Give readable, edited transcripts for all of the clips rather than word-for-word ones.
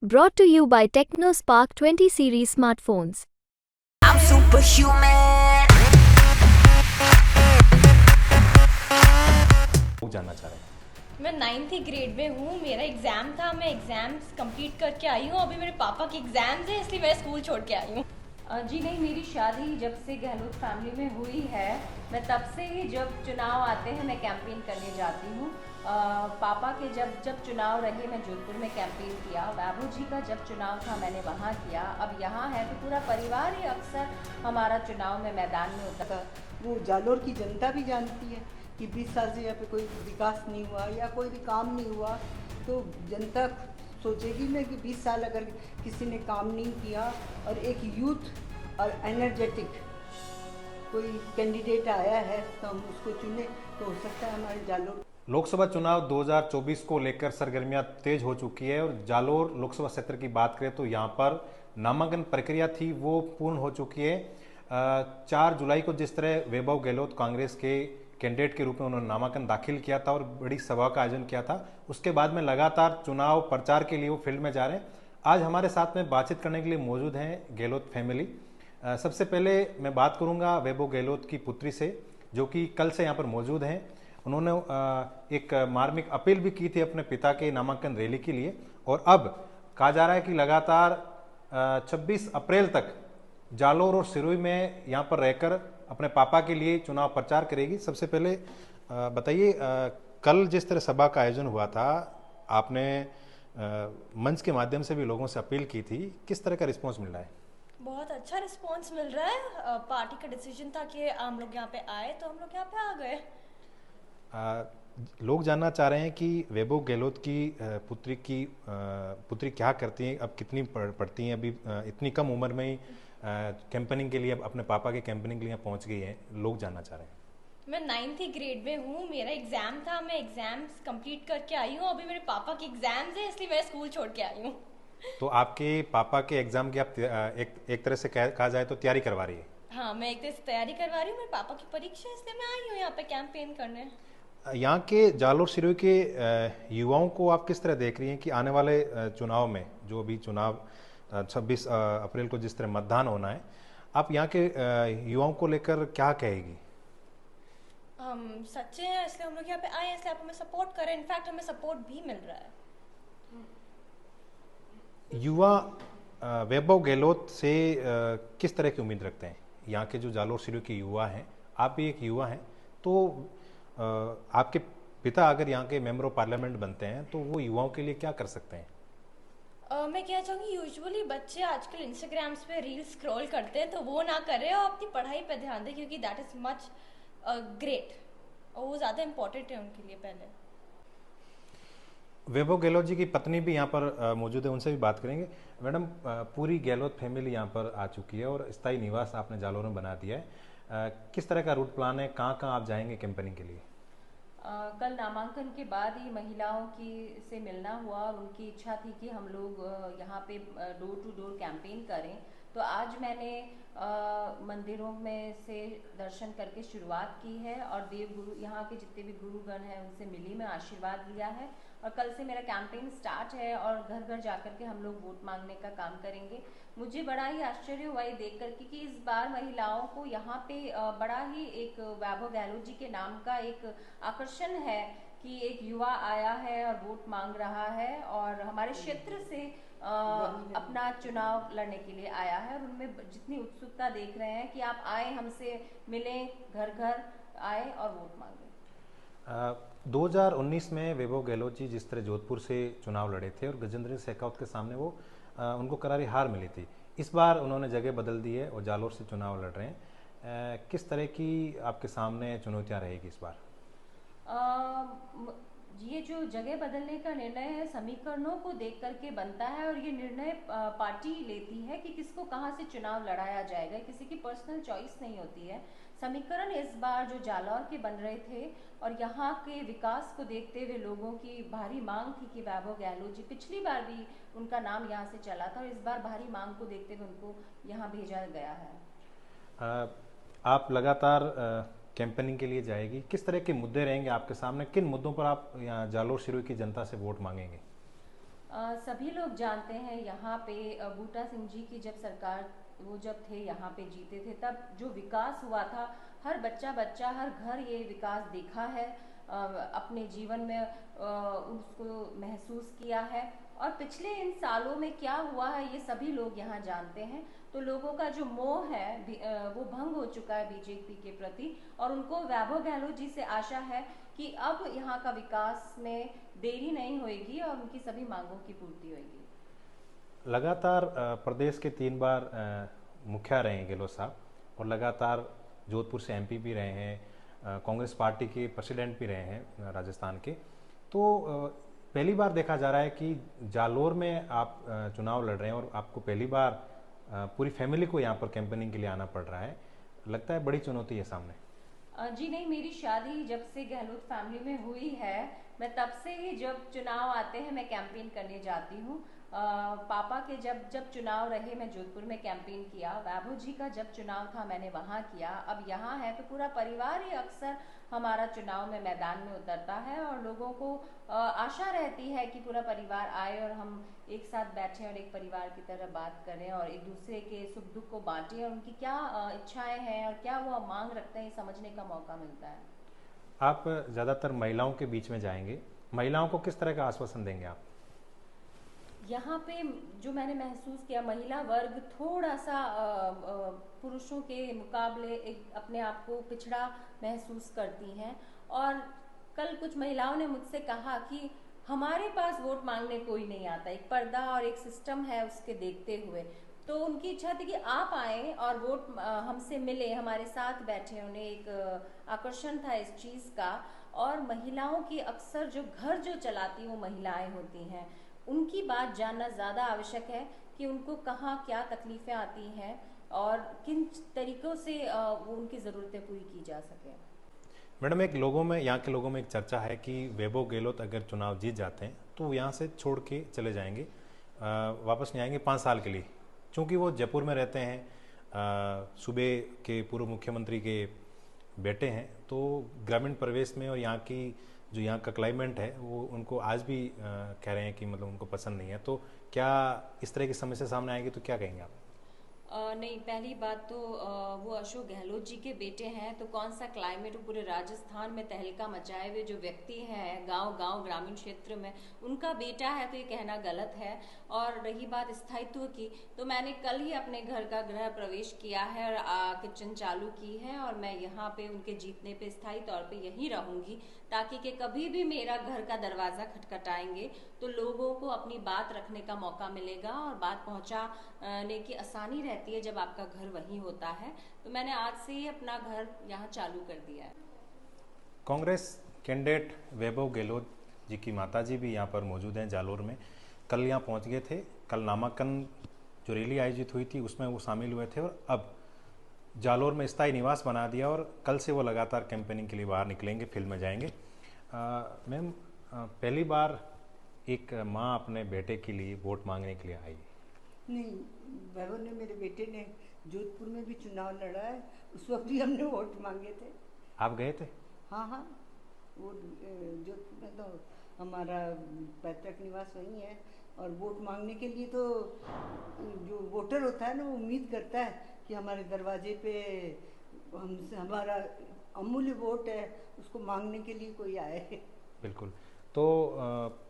Brought to you by TechnoSpark 20 series smartphones. I'm superhuman. लोग जानना चाह रहे हैं। मैं 9th ग्रेड में हूँ। मेरा एग्ज़ाम था, मैं एग्ज़ाम्स कंप्लीट करके आई हूँ। अभी मेरे पापा के एग्ज़ाम्स हैं, इसलिए मैं स्कूल छोड़ के आई हूँ। जी नहीं, मेरी शादी जब से गहलोत फैमिली में हुई है, मैं तब से ही जब चुनाव आते हैं मैं कैंपेन करने जाती हूँ। पापा के जब चुनाव रहे मैं जोधपुर में कैंपेन किया, वैभव जी का जब चुनाव था मैंने वहाँ किया। अब यहाँ है तो पूरा परिवार ही अक्सर हमारा चुनाव में मैदान में होता है। वो जालोर की जनता भी जानती है कि 20 साल से यहाँ पे कोई विकास नहीं हुआ या कोई भी काम नहीं हुआ, तो जनता सोचेगी ना कि 20 साल अगर किसी ने काम नहीं किया और एक यूथ और एनर्जेटिक कोई कैंडिडेट आया है तो हम उसको चुने, तो हो सकता है हमारे जालोर। लोकसभा चुनाव 2024 को लेकर सरगर्मियां तेज हो चुकी है और जालोर लोकसभा क्षेत्र की बात करें तो यहाँ पर नामांकन प्रक्रिया थी वो पूर्ण हो चुकी है। 4 जुलाई को जिस तरह वैभव गहलोत कांग्रेस के कैंडिडेट के रूप में उन्होंने नामांकन दाखिल किया था और बड़ी सभा का आयोजन किया था, उसके बाद में लगातार चुनाव प्रचार के लिए वो फील्ड में जा रहे हैं। आज हमारे साथ में बातचीत करने के लिए मौजूद हैं गहलोत फैमिली। सबसे पहले मैं बात करूंगा वैभव गहलोत की पुत्री से, जो कि कल से यहाँ पर मौजूद हैं। उन्होंने एक मार्मिक अपील भी की थी अपने पिता के नामांकन रैली के लिए और अब कहा जा रहा है कि लगातार 26 अप्रैल तक जालोर और सिरोही में यहाँ पर रहकर अपने पापा के लिए चुनाव प्रचार करेगी। सबसे पहले बताइए, कल जिस तरह सभा का आयोजन हुआ था, आपने मंच के माध्यम से भी लोगों से अपील की थी, किस तरह का रिस्पांस मिल रहा है? बहुत अच्छा रिस्पांस मिल रहा है। पार्टी का डिसीजन था कि हम लोग यहाँ पे आए, तो हम लोग यहाँ पे आ गए। लोग जानना चाह रहे हैं कि वैभव गहलोत की पुत्री क्या करती हैं, अब कितनी पढ़ती हैं, अभी इतनी कम उम्र में ही कैंपेनिंग के लिए अब अपने पापा के कैंपेनिंग के लिए पहुंच गई है। लोग जानना चाह रहे हैं। मैं 9th ग्रेड में हूँ। मेरा एग्ज़ाम था, मैं एग्ज़ाम्स कंप्लीट करके आई हूँ। अभी मेरे पापा के एग्ज़ाम्स हैं, इसलिए मैं स्कूल छोड़ के आई हूँ। तो आपके पापा के एग्जाम की आप एक तरह से कहा जाए तो तैयारी करवा रही है? हाँ, मैं एक तरह से तैयारी करवा रही हूँ। मेरे पापा की परीक्षा है, इसलिए मैं आई हूँ यहाँ पे कैंपेन करने। यहाँ के जालोर सिरोही के युवाओं को आप किस तरह देख रही हैं कि आने वाले चुनाव में, जो अभी चुनाव 26 अप्रैल को जिस तरह मतदान होना है, आप यहाँ के युवाओं को लेकर क्या कहेगी? हम सच्चे हैं, इसलिए हम लोग यहाँ पे आए हैं, इसलिए आप हमें सपोर्ट करें। इनफैक्ट हमें सपोर्ट भी मिल रहा है। युवा वैभव गहलोत से किस तरह की उम्मीद रखते हैं? यहाँ के जो जालोर सिरोही के युवा हैं, आप भी एक युवा हैं, तो आपके पिता अगर यहाँ के मेंबर ऑफ पार्लियामेंट बनते हैं तो वो युवाओं के लिए क्या कर सकते हैं? मैं क्या चाहूँगी, यूजुअली बच्चे आजकल इंस्टाग्राम्स पे रील स्क्रॉल करते हैं, तो वो ना करें और अपनी पढ़ाई पे ध्यान दें, क्योंकि दैट इज़ मच ग्रेट और वो ज़्यादा इम्पोर्टेंट है उनके लिए। पहले वैभव गहलोत जी की पत्नी भी यहाँ पर मौजूद है, उनसे भी बात करेंगे। मैडम, पूरी गहलोत फैमिली यहाँ पर आ चुकी है और स्थायी निवास आपने जालोर में बना दिया है। किस तरह का रूट प्लान है, कहाँ कहाँ आप जाएंगे कैंपेनिंग के लिए? कल नामांकन के बाद ही महिलाओं की से मिलना हुआ और उनकी इच्छा थी कि हम लोग यहाँ पे डोर टू डोर कैंपेन करें। तो आज मैंने मंदिरों में से दर्शन करके शुरुआत की है और देवगुरु, यहाँ के जितने भी गुरुगण हैं उनसे मिली, मैं आशीर्वाद लिया है और कल से मेरा कैंपेन स्टार्ट है और घर घर जाकर के हम लोग वोट मांगने का काम करेंगे। मुझे बड़ा ही आश्चर्य हुआ ये देख करके कि इस बार महिलाओं को यहाँ पे बड़ा ही एक वैभव गहलोत जी के नाम का एक आकर्षण है कि एक युवा आया है और वोट मांग रहा है और हमारे क्षेत्र से अपना चुनाव लड़ने के लिए आया है और उनमें जितनी उत्सुकता देख रहे हैं कि आप आए, हमसे मिलें, घर घर आए और वोट मांगे। 2019 में वैभव गहलोत जी जिस तरह जोधपुर से चुनाव लड़े थे और गजेंद्र सिंह शेखावत के सामने वो उनको करारी हार मिली थी। इस बार उन्होंने जगह बदल दी है और जालोर से चुनाव लड़ रहे हैं। किस तरह की आपके सामने चुनौतियाँ रहेगी इस बार? ये जो जगह बदलने का निर्णय है समीकरणों को देख करके बनता है और ये निर्णय पार्टी लेती है कि किसको कहाँ से चुनाव लड़ाया जाएगा। किसी की पर्सनल चॉइस नहीं होती है। समीकरण इस बार जो जालौर के बन रहे थे और यहाँ के विकास को देखते हुए लोगों की भारी मांग थी कि वैभव गहलोत जी, पिछली बार भी उनका नाम यहाँ से चला था और इस बार भारी मांग को देखते हुए उनको यहाँ भेजा गया है। आप लगातार कैंपेनिंग के लिए जाएगी, किस तरह के मुद्दे रहेंगे आपके सामने? किन मुद्दों पर आप यहाँ जालोर सिरोही की जनता से वोट मांगेंगे? सभी लोग जानते हैं यहाँ पे बूटा सिंह जी की जब सरकार वो जब थे यहाँ पे जीते थे, तब जो विकास हुआ था, हर बच्चा बच्चा हर घर ये विकास देखा है, अपने जीवन में उसको महसूस किया है। और पिछले इन सालों में क्या हुआ है ये सभी लोग यहाँ जानते हैं। तो लोगों का जो मोह है वो भंग हो चुका है बीजेपी के प्रति, और उनको वैभव गहलोत जी से आशा है कि अब यहाँ का विकास में देरी नहीं होगी और उनकी सभी मांगों की पूर्ति होगी। लगातार प्रदेश के 3 बार मुखिया रहे हैं गहलोत साहब, और लगातार जोधपुर से एमपी भी रहे हैं, कांग्रेस पार्टी के प्रेसिडेंट भी रहे हैं राजस्थान के। तो पहली बार देखा जा रहा है कि जालोर में आप चुनाव लड़ रहे हैं और आपको पहली बार पूरी फैमिली को यहाँ पर कैंपेनिंग के लिए आना पड़ रहा है। लगता है बड़ी चुनौती है सामने। जी नहीं, मेरी शादी जब से गहलोत फैमिली में हुई है, मैं तब से ही जब चुनाव आते हैं मैं कैंपेन करने जाती हूँ। पापा के जब चुनाव रहे मैं जोधपुर में कैंपेन किया, वैभव जी का जब चुनाव था मैंने वहाँ किया, अब यहाँ है तो पूरा परिवार ही अक्सर हमारा चुनाव में मैदान में उतरता है, और लोगों को आशा रहती है कि पूरा परिवार आए और हम एक साथ बैठें और एक परिवार की तरह बात करें और एक दूसरे के सुख दुख को बांटें, और उनकी क्या इच्छाएं हैं और क्या वो मांग रखते हैं समझने का मौका मिलता है। आप ज़्यादातर महिलाओं के बीच में जाएंगे, महिलाओं को किस तरह का आश्वासन देंगे आप? यहाँ पे जो मैंने महसूस किया, महिला वर्ग थोड़ा सा पुरुषों के मुकाबले एक अपने आप को पिछड़ा महसूस करती हैं, और कल कुछ महिलाओं ने मुझसे कहा कि हमारे पास वोट मांगने कोई नहीं आता, एक पर्दा और एक सिस्टम है उसके देखते हुए। तो उनकी इच्छा थी कि आप आए और वोट हमसे मिले, हमारे साथ बैठे, उन्हें एक आकर्षण था इस चीज़ का। और महिलाओं की अक्सर जो घर जो चलाती वो महिलाएं होती हैं, उनकी बात जानना ज़्यादा आवश्यक है कि उनको कहाँ क्या तकलीफ़ें आती हैं और किन तरीक़ों से वो उनकी ज़रूरतें पूरी की जा सके। मैडम, एक लोगों में, यहाँ के लोगों में एक चर्चा है कि वैभव गहलोत अगर चुनाव जीत जाते हैं तो वो यहाँ से छोड़ के चले जाएंगे, वापस नहीं आएंगे 5 साल के लिए, क्योंकि वो जयपुर में रहते हैं, सूबे के पूर्व मुख्यमंत्री के बेटे हैं। तो ग्रामीण परिवेश में और यहाँ की जो यहाँ का क्लाइमेट है वो उनको आज भी कह रहे हैं कि मतलब उनको पसंद नहीं है। तो क्या इस तरह की समस्या सामने आएगी तो क्या कहेंगे आप? नहीं, पहली बात तो वो अशोक गहलोत जी के बेटे हैं, तो कौन सा क्लाइमेट, पूरे राजस्थान में तहलका मचाए हुए जो व्यक्ति हैं गांव ग्रामीण क्षेत्र में, उनका बेटा है, तो ये कहना गलत है। और रही बात स्थायित्व की, तो मैंने कल ही अपने घर का गृह प्रवेश किया है और किचन चालू की है, और मैं यहाँ पे उनके जीतने पे स्थायी तौर पे यहीं रहूंगी, ताकि कि कभी भी मेरा घर का दरवाज़ा खटखटाएंगे तो लोगों को अपनी बात रखने का मौका मिलेगा और बात पहुँचाने की आसानी रहती है जब आपका घर वहीं होता है। तो मैंने आज से ही अपना घर यहाँ चालू कर दिया है। कांग्रेस कैंडिडेट वैभव गहलोत जी की माताजी भी यहाँ पर मौजूद हैं जालोर में, कल यहाँ पहुँच गए थे। कल नामांकन जो रैली आयोजित हुई थी उसमें वो शामिल हुए थे और अब जालोर में स्थायी निवास बना दिया और कल से वो लगातार कैंपेनिंग के लिए बाहर निकलेंगे, फील्ड में जाएंगे। मैम, पहली बार एक माँ अपने बेटे के लिए वोट मांगने के लिए आई? नहीं, वैभव ने, मेरे बेटे ने जोधपुर में भी चुनाव लड़ा है, उस वक्त भी हमने वोट मांगे थे। आप गए थे? हाँ, वो जोधपुर में तो हमारा पैतृक निवास वहीं है, और वोट मांगने के लिए तो जो वोटर होता है ना, वो उम्मीद करता है कि हमारे दरवाजे पे हमसे, हमारा अमूल्य वोट है, उसको मांगने के लिए कोई आए। बिल्कुल। तो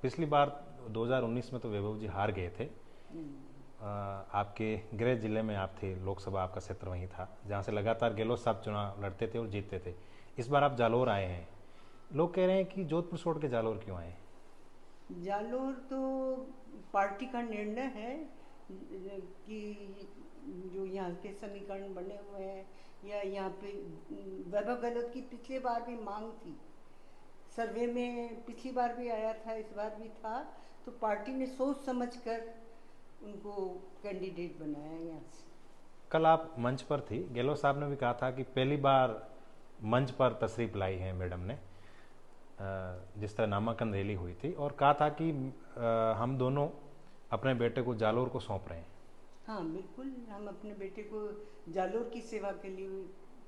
पिछली बार 2019 में तो वैभव जी हार गए थे। आपके गृह जिले में आप थे, लोकसभा आपका क्षेत्र वहीं था जहाँ से लगातार गहलोत साहब चुनाव लड़ते थे और जीतते थे। इस बार आप जालोर आए हैं, लोग कह रहे हैं कि जोधपुर छोड़ के जालोर क्यों आए? जालोर तो पार्टी का निर्णय है कि जो यहाँ के समीकरण बने हुए हैं, या यहाँ पे वैभव गहलोत की पिछले बार भी मांग थी, सर्वे में पिछली बार भी आया था, इस बार भी था, तो पार्टी ने सोच समझकर उनको कैंडिडेट बनाया यहाँ से। कल आप मंच पर थी, गहलोत साहब ने भी कहा था कि पहली बार मंच पर तशरीफ लाई है मैडम ने, जिस तरह नामांकन रैली हुई थी, और कहा था कि हम दोनों अपने बेटे को जालोर को सौंप रहे हैं। हाँ बिल्कुल, हम अपने बेटे को जालोर की सेवा के लिए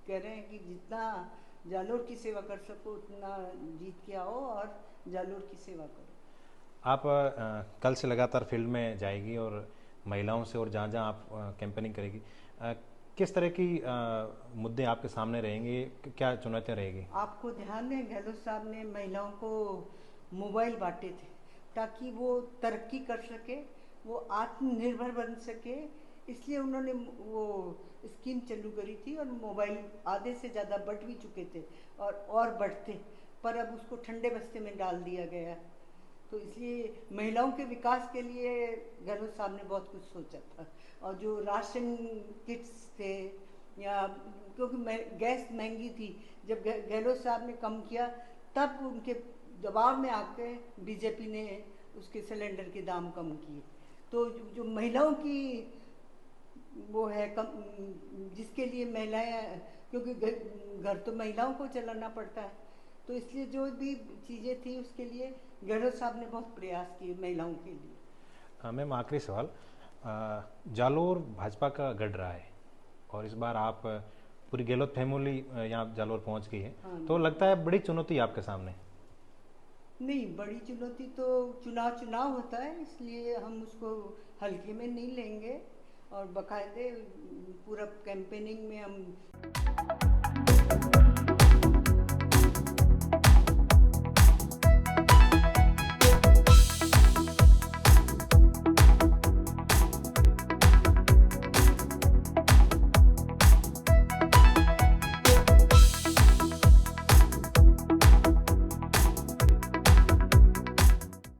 कह रहे हैं कि जितना जालोर की सेवा कर सको उतना जीत के आओ और जालोर की सेवा करो। आप कल से लगातार फील्ड में जाएगी और महिलाओं से और जहाँ जहाँ आप कैंपेनिंग करेगी, किस तरह की मुद्दे आपके सामने रहेंगे, क्या चुनौतियाँ रहेगी? आपको ध्यान है गहलोत साहब ने महिलाओं को मोबाइल बांटे थे ताकि वो तरक्की कर सके, वो आत्मनिर्भर बन सके, इसलिए उन्होंने वो स्कीम चालू करी थी। और मोबाइल आधे से ज़्यादा बढ़ भी चुके थे और बढ़ते, पर अब उसको ठंडे बस्ते में डाल दिया गया। तो इसलिए महिलाओं के विकास के लिए गहलोत साहब ने बहुत कुछ सोचा था। और जो राशन किट्स थे, या क्योंकि गैस महंगी थी, जब गहलोत साहब ने कम किया तब उनके दबाव में आके बीजेपी ने उसके सिलेंडर के दाम कम किए। तो जो महिलाओं की वो है कम, जिसके लिए महिलाएं, क्योंकि घर तो महिलाओं को चलाना पड़ता है, तो इसलिए जो भी चीज़ें थी उसके लिए गहलोत साहब ने बहुत प्रयास किए महिलाओं के लिए। मैम आखिरी सवाल, जालोर भाजपा का गढ़ रहा है और इस बार आप पूरी गहलोत फैमिली यहाँ जालोर पहुँच गई है, हाँ, तो लगता है बड़ी चुनौती आपके सामने? नहीं, बड़ी चुनौती तो चुनाव होता है, इसलिए हम उसको हल्के में नहीं लेंगे और बाकायदे पूरा कैंपेनिंग में हम